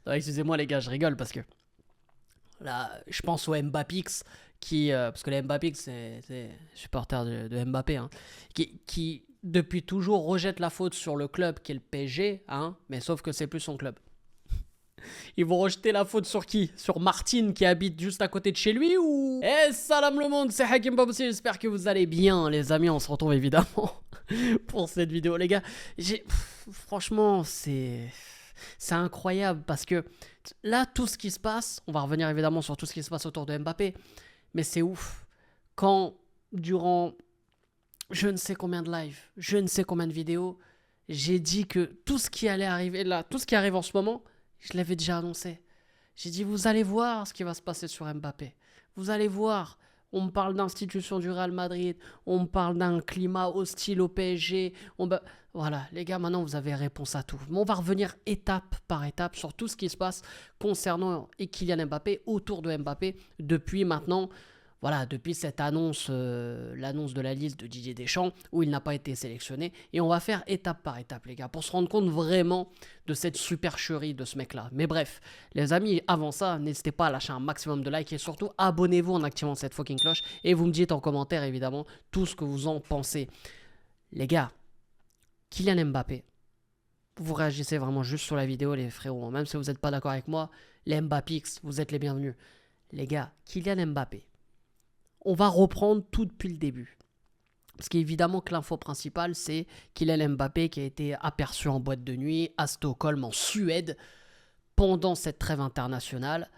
Non, excusez-moi les gars, je rigole parce que là, je pense au Mbappix parce que les Mbappix, c'est supporter de Mbappé, hein, qui depuis toujours rejette la faute sur le club qui est le PSG, hein, mais sauf que c'est plus son club. Ils vont rejeter la faute sur qui? Sur Martine qui habite juste à côté de chez lui ou... Eh salam le monde, c'est Hakim Babossi, j'espère que vous allez bien les amis, on se retrouve évidemment pour cette vidéo les gars. Franchement c'est incroyable parce que là tout ce qui se passe, on va revenir évidemment sur tout ce qui se passe autour de Mbappé, mais c'est ouf. Quand durant je ne sais combien de lives, je ne sais combien de vidéos, j'ai dit que tout ce qui allait arriver là, tout ce qui arrive en ce moment, je l'avais déjà annoncé. J'ai dit, vous allez voir ce qui va se passer sur Mbappé. Vous allez voir. On me parle d'institution du Real Madrid. On me parle d'un climat hostile au PSG. Voilà, les gars, maintenant vous avez réponse à tout. Mais on va revenir étape par étape sur tout ce qui se passe concernant Kylian Mbappé, autour de Mbappé, depuis maintenant... Voilà, depuis cette annonce, l'annonce de la liste de Didier Deschamps, où il n'a pas été sélectionné. Et on va faire étape par étape, les gars, pour se rendre compte vraiment de cette supercherie de ce mec-là. Mais bref, les amis, avant ça, n'hésitez pas à lâcher un maximum de likes et surtout abonnez-vous en activant cette fucking cloche. Et vous me dites en commentaire, évidemment, tout ce que vous en pensez. Les gars, Kylian Mbappé, vous réagissez vraiment juste sur la vidéo, les frérots. Même si vous n'êtes pas d'accord avec moi, les Mbappix, vous êtes les bienvenus. Les gars, Kylian Mbappé. On va reprendre tout depuis le début. Parce qu'évidemment que l'info principale, c'est Kylian Mbappé qui a été aperçu en boîte de nuit à Stockholm, en Suède, pendant cette trêve internationale.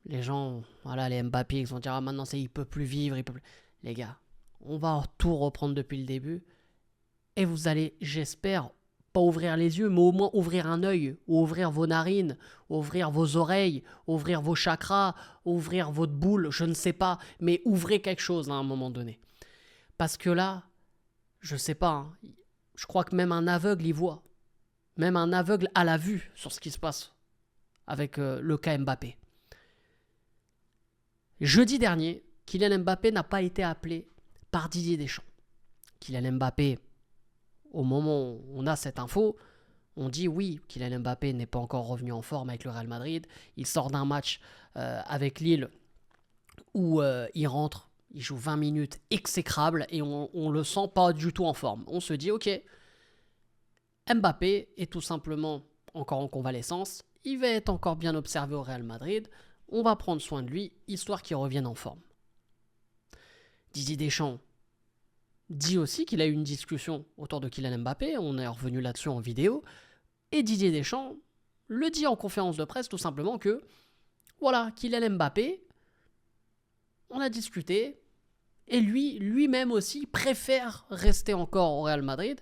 Les gens, voilà, les Mbappé, ils vont dire, ah maintenant il peut plus vivre, il peut plus... Les gars, on va tout reprendre depuis le début. Et vous allez, j'espère, pas ouvrir les yeux, mais au moins ouvrir un œil, ou ouvrir vos narines, ouvrir vos oreilles, ouvrir vos chakras, ouvrir votre boule, je ne sais pas, mais ouvrez quelque chose à un moment donné. Parce que là, je sais pas, hein, je crois que même un aveugle y voit. Même un aveugle a la vue sur ce qui se passe avec le cas Mbappé. Jeudi dernier, Kylian Mbappé n'a pas été appelé par Didier Deschamps. Kylian Mbappé, au moment où on a cette info, on dit oui, Kylian Mbappé n'est pas encore revenu en forme avec le Real Madrid. Il sort d'un match avec Lille où il rentre, il joue 20 minutes exécrables et on le sent pas du tout en forme. On se dit ok, Mbappé est tout simplement encore en convalescence. Il va être encore bien observé au Real Madrid. On va prendre soin de lui, histoire qu'il revienne en forme. Didier Deschamps dit aussi qu'il a eu une discussion autour de Kylian Mbappé, on est revenu là-dessus en vidéo, et Didier Deschamps le dit en conférence de presse tout simplement que, voilà, Kylian Mbappé, on a discuté, et lui-même aussi préfère rester encore au Real Madrid,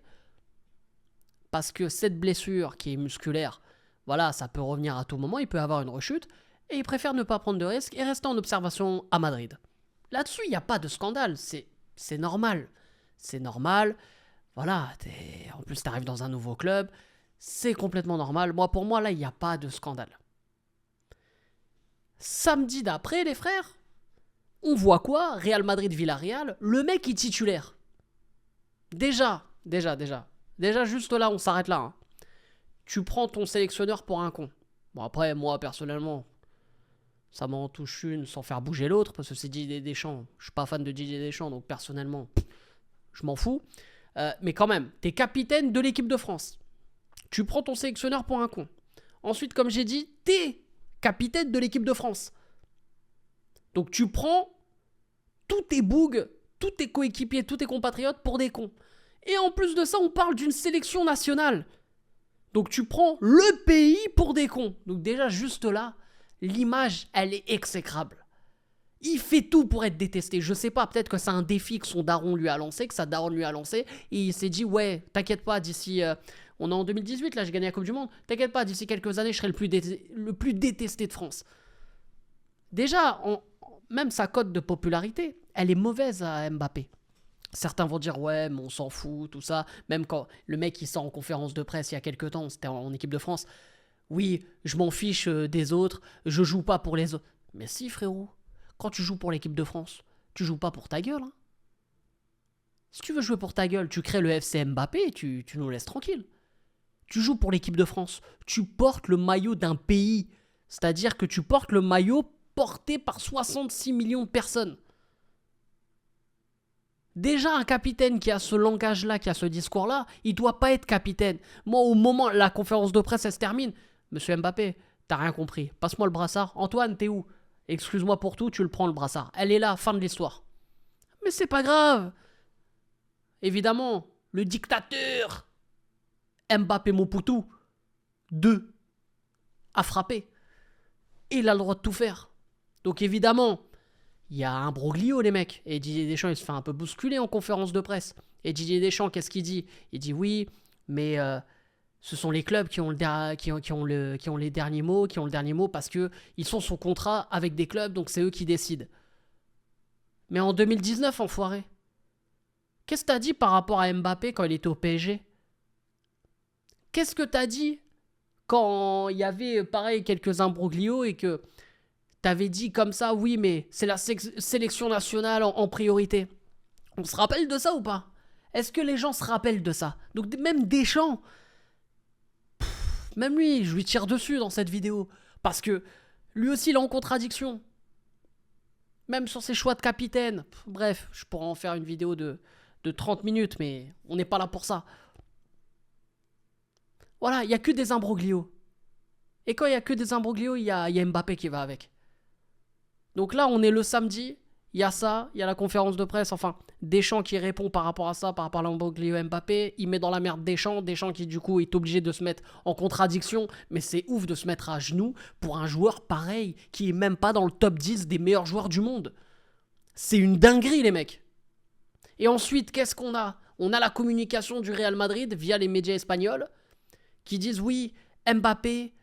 parce que cette blessure qui est musculaire, voilà, ça peut revenir à tout moment, il peut avoir une rechute, et il préfère ne pas prendre de risques et rester en observation à Madrid. Là-dessus, il n'y a pas de scandale, c'est normal. C'est normal, voilà, en plus tu arrives dans un nouveau club, c'est complètement normal. Pour moi, là, il n'y a pas de scandale. Samedi d'après, les frères, on voit quoi? Real Madrid-Villarreal, le mec est titulaire. Déjà, juste là, on s'arrête là. Hein. Tu prends ton sélectionneur pour un con. Bon, après, moi, personnellement, ça m'en touche une sans faire bouger l'autre, parce que c'est Didier Deschamps. Je suis pas fan de Didier Deschamps, donc personnellement... je m'en fous. Mais quand même, t'es capitaine de l'équipe de France. Tu prends ton sélectionneur pour un con. Ensuite, comme j'ai dit, t'es capitaine de l'équipe de France. Donc tu prends tous tes bougs, tous tes coéquipiers, tous tes compatriotes pour des cons. Et en plus de ça, on parle d'une sélection nationale. Donc tu prends le pays pour des cons. Donc déjà, juste là, l'image, elle est exécrable. Il fait tout pour être détesté. Je sais pas, peut-être que c'est un défi que son daron lui a lancé, que sa daronne lui a lancé. Et il s'est dit, ouais, t'inquiète pas, d'ici... on est en 2018, là, j'ai gagné la Coupe du Monde. T'inquiète pas, d'ici quelques années, je serai le plus détesté de France. Déjà, même sa cote de popularité, elle est mauvaise à Mbappé. Certains vont dire, ouais, mais on s'en fout, tout ça. Même quand le mec, il sort en conférence de presse il y a quelques temps, c'était en équipe de France. Oui, je m'en fiche des autres, je joue pas pour les autres. Mais si, frérot. Quand tu joues pour l'équipe de France, tu joues pas pour ta gueule. Hein. Si tu veux jouer pour ta gueule, tu crées le FC Mbappé et tu nous laisses tranquille. Tu joues pour l'équipe de France. Tu portes le maillot d'un pays. C'est-à-dire que tu portes le maillot porté par 66 millions de personnes. Déjà, un capitaine qui a ce langage-là, qui a ce discours-là, il ne doit pas être capitaine. Moi, au moment, la conférence de presse, elle se termine. Monsieur Mbappé, t'as rien compris. Passe-moi le brassard. Antoine, t'es où? Excuse-moi pour tout, tu le prends le brassard. Elle est là, fin de l'histoire. Mais c'est pas grave. Évidemment, le dictateur Mbappé Moputu 2 a frappé. Et il a le droit de tout faire. Donc évidemment, il y a un broglio, les mecs. Et Didier Deschamps, il se fait un peu bousculer en conférence de presse. Et Didier Deschamps, qu'est-ce qu'il dit? Il dit oui, mais ce sont les clubs qui ont les derniers mots parce qu'ils sont sous contrat avec des clubs, donc c'est eux qui décident. Mais en 2019, enfoiré, qu'est-ce que t'as dit par rapport à Mbappé quand il était au PSG? Qu'est-ce que t'as dit quand il y avait, pareil, quelques imbroglios et que t'avais dit comme ça, oui, mais c'est la sélection nationale en priorité? On se rappelle de ça ou pas? Est-ce que les gens se rappellent de ça? Donc même Deschamps, même lui, je lui tire dessus dans cette vidéo. Parce que lui aussi, il est en contradiction. Même sur ses choix de capitaine. Bref, je pourrais en faire une vidéo de 30 minutes, mais on n'est pas là pour ça. Voilà, il n'y a que des imbroglios. Et quand il n'y a que des imbroglios, il y a Mbappé qui va avec. Donc là, on est le samedi, il y a ça, il y a la conférence de presse, enfin, Deschamps qui répond par rapport à ça, par rapport à l'imbroglio Mbappé, il met dans la merde Deschamps qui du coup est obligé de se mettre en contradiction, mais c'est ouf de se mettre à genoux pour un joueur pareil, qui est même pas dans le top 10 des meilleurs joueurs du monde. C'est une dinguerie, les mecs. Et ensuite, qu'est-ce qu'on a? On a la communication du Real Madrid via les médias espagnols, qui disent oui, Mbappé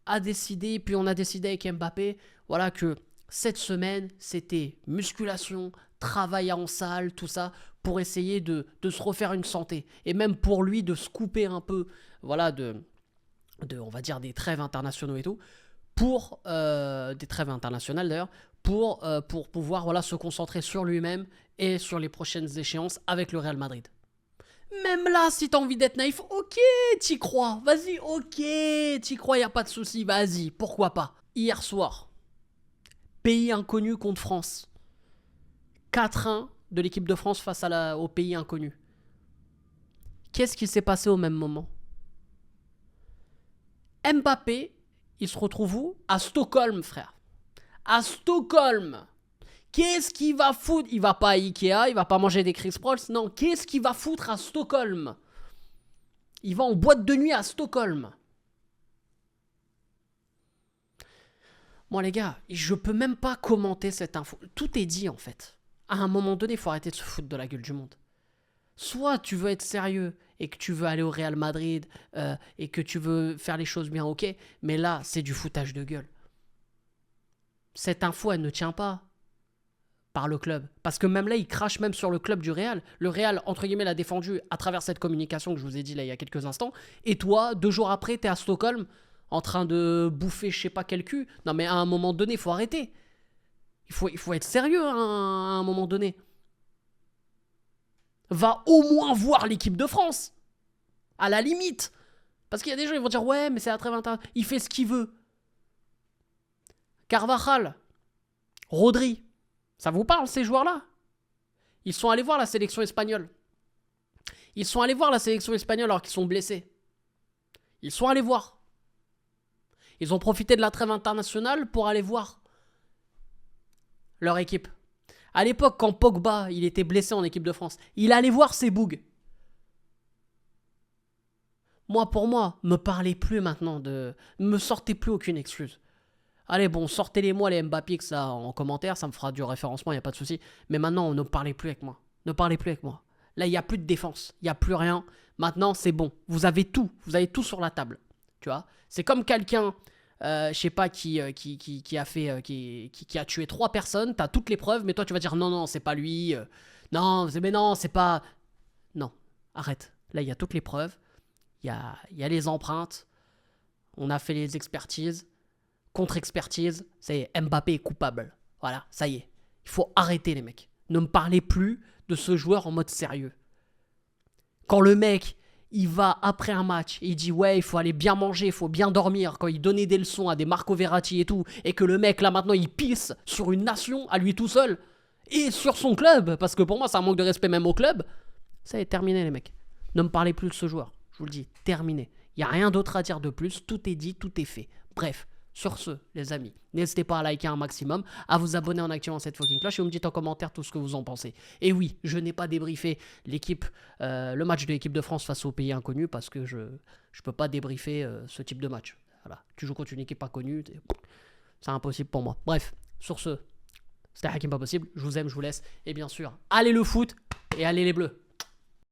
a décidé, puis on a décidé avec Mbappé, voilà que cette semaine, c'était musculation, travail en salle, tout ça, pour essayer de se refaire une santé. Et même pour lui, de se couper un peu, voilà, on va dire, des trêves internationaux et tout, pour, des trêves internationales d'ailleurs, pour pouvoir, voilà, se concentrer sur lui-même et sur les prochaines échéances avec le Real Madrid. Même là, si t'as envie d'être naïf, ok, t'y crois, vas-y, ok, t'y crois, y a pas de souci, vas-y, pourquoi pas. Hier soir, pays inconnu contre France. 4-1 de l'équipe de France face au pays inconnu. Qu'est-ce qui s'est passé au même moment? Mbappé, il se retrouve où? À Stockholm, frère. À Stockholm. Qu'est-ce qu'il va foutre? Il va pas à Ikea, il va pas manger des Chris Prolls. Non, qu'est-ce qu'il va foutre à Stockholm? Il va en boîte de nuit à Stockholm. Moi, les gars, je peux même pas commenter cette info. Tout est dit, en fait. À un moment donné, il faut arrêter de se foutre de la gueule du monde. Soit tu veux être sérieux et que tu veux aller au Real Madrid et que tu veux faire les choses bien, ok. Mais là, c'est du foutage de gueule. Cette info, elle ne tient pas par le club. Parce que même là, il crache même sur le club du Real. Le Real, entre guillemets, l'a défendu à travers cette communication que je vous ai dit là il y a quelques instants. Et toi, 2 jours après, t'es à Stockholm en train de bouffer je sais pas quel cul. Non mais à un moment donné, il faut arrêter. Il faut être sérieux hein, à un moment donné. Va au moins voir l'équipe de France. À la limite. Parce qu'il y a des gens qui vont dire ouais mais c'est la trêve internationale. Il fait ce qu'il veut. Carvajal, Rodri, ça vous parle ces joueurs-là? Ils sont allés voir la sélection espagnole. Ils sont allés voir la sélection espagnole alors qu'ils sont blessés. Ils sont allés voir. Ils ont profité de la trêve internationale pour aller voir leur équipe. À l'époque, quand Pogba il était blessé en équipe de France, il allait voir ses bougs. Moi, pour moi, me parlez plus maintenant de... Me sortez plus aucune excuse. Allez, bon, sortez-les-moi les Mbappix là en commentaire, ça me fera du référencement, il n'y a pas de souci. Mais maintenant, ne parlez plus avec moi. Ne parlez plus avec moi. Là, il n'y a plus de défense, il n'y a plus rien. Maintenant, c'est bon. Vous avez tout sur la table. Tu vois? C'est comme quelqu'un, je sais pas, qui a tué 3 personnes, t'as toutes les preuves, mais toi, tu vas dire non, c'est pas lui. Mais non, c'est pas... Non, arrête. Là, il y a toutes les preuves. Il y a les empreintes. On a fait les expertises. Contre-expertise, c'est Mbappé est coupable. Voilà, ça y est. Il faut arrêter les mecs. Ne me parlez plus de ce joueur en mode sérieux. Quand le mec, il va après un match et il dit ouais, il faut aller bien manger, il faut bien dormir, quand il donnait des leçons à des Marco Verratti et tout, et que le mec là maintenant il pisse sur une nation à lui tout seul et sur son club, parce que pour moi c'est un manque de respect même au club, ça est terminé les mecs. Ne me parlez plus de ce joueur, je vous le dis, terminé. Il n'y a rien d'autre à dire de plus, tout est dit, tout est fait. Bref, sur ce, les amis, n'hésitez pas à liker un maximum, à vous abonner en activant cette fucking cloche et vous me dites en commentaire tout ce que vous en pensez. Et oui, je n'ai pas débriefé le match de l'équipe de France face au pays inconnu parce que je peux pas débriefer ce type de match. Voilà, tu joues contre une équipe inconnue, c'est impossible pour moi. Bref, sur ce, c'était Hakim pas possible, je vous aime, je vous laisse. Et bien sûr, allez le foot et allez les bleus.